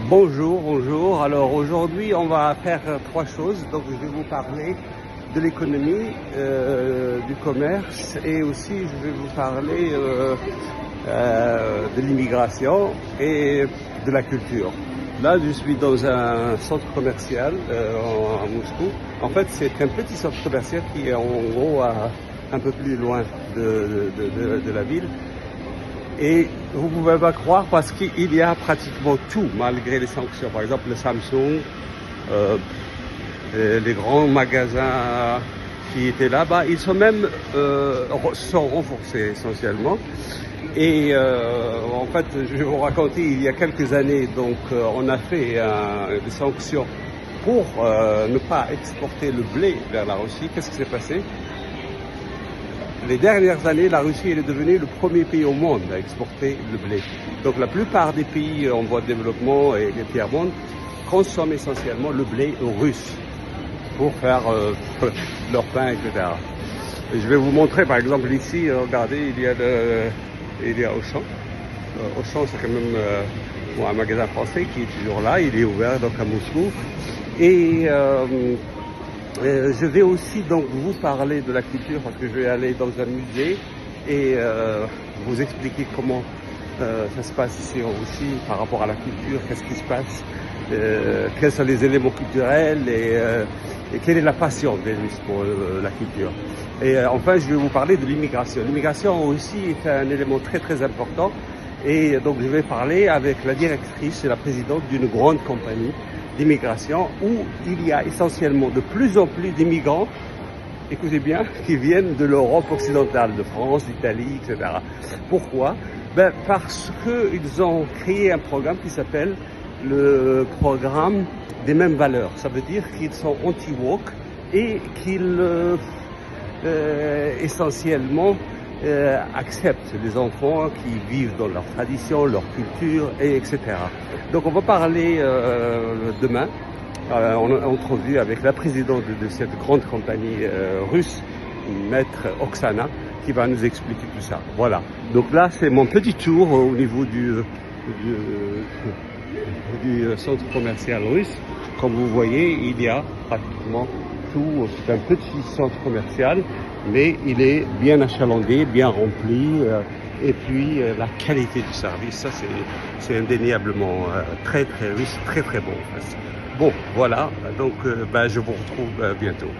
Bonjour, bonjour. Alors aujourd'hui, on va faire trois choses. Donc je vais vous parler de l'économie, du commerce et aussi je vais vous parler de l'immigration et de la culture. Là, je suis dans un centre commercial à Moscou. En fait, c'est un petit centre commercial qui est en gros un peu plus loin de la ville. Et vous ne pouvez pas croire parce qu'il y a pratiquement tout, malgré les sanctions. Par exemple, le Samsung, les grands magasins qui étaient là-bas, ils sont même sont renforcés essentiellement. Et en fait, je vais vous raconter, il y a quelques années, donc on a fait des sanctions pour ne pas exporter le blé vers la Russie. Qu'est-ce qui s'est passé? Les dernières années, la Russie est devenue le premier pays au monde à exporter le blé. Donc la plupart des pays en voie de développement et des tiers-monde consomment essentiellement le blé russe pour faire leur pain, etc. Et je vais vous montrer par exemple ici, regardez, il y a Auchan. Auchan, c'est quand même un magasin français qui est toujours là, il est ouvert donc à Moscou. Et je vais aussi donc vous parler de la culture parce que je vais aller dans un musée et vous expliquer comment ça se passe ici en Russie par rapport à la culture, qu'est-ce qui se passe, quels sont les éléments culturels et quelle est la passion des Russes pour la culture. Et enfin, je vais vous parler de l'immigration. L'immigration aussi est un élément très très important et donc je vais parler avec la directrice et la présidente d'une grande compagnie d'immigration où il y a essentiellement de plus en plus d'immigrants, écoutez bien, qui viennent de l'Europe occidentale, de France, d'Italie, etc. Pourquoi? Parce qu'ils ont créé un programme qui s'appelle le programme des mêmes valeurs. Ça veut dire qu'ils sont anti-woke et qu'ils essentiellement acceptent les enfants qui vivent dans leur tradition, leur culture, etc. Donc on va parler demain en entrevue avec la présidente de cette grande compagnie russe, Maître Oksana, qui va nous expliquer tout ça. Voilà. Donc là, c'est mon petit tour au niveau du centre commercial russe. Comme vous voyez, il y a pratiquement tout. C'est un petit centre commercial, mais il est bien achalandé, bien rempli. Et puis la qualité du service, ça c'est indéniablement très très riche, très très bon. Bon, voilà. Donc je vous retrouve bientôt.